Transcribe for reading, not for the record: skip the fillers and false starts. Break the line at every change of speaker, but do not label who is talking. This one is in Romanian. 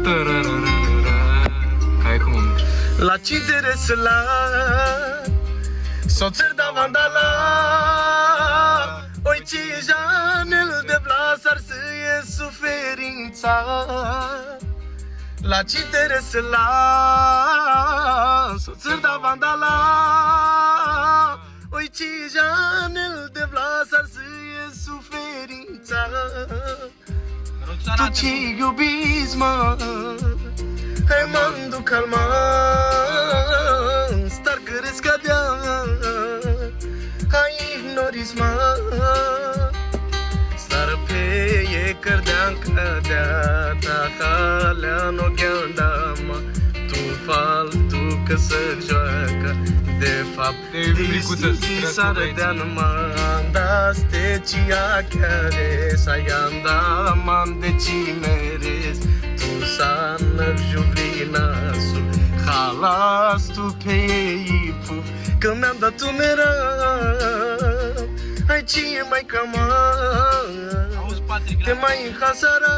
Hai cum am.
La ci interessa la soțăr da vandala oi ci janel de blasar să e suferința la ci interessa la soțăr da vandala oi ci janel de blasar să e suferința tu ci iubiți mă hai mă-ndu calma star că scadea hai ignoris mă star pe e cărdean cadea ta halea no gheanda mă tu fal tu că să joacă de fapt disi sardean mă andaste cia chiare sai anda man de ci meres tu sană jublinasul halas tu pe ipuf că mi-am dat tu mereu hai ce mai cama te mai înhasara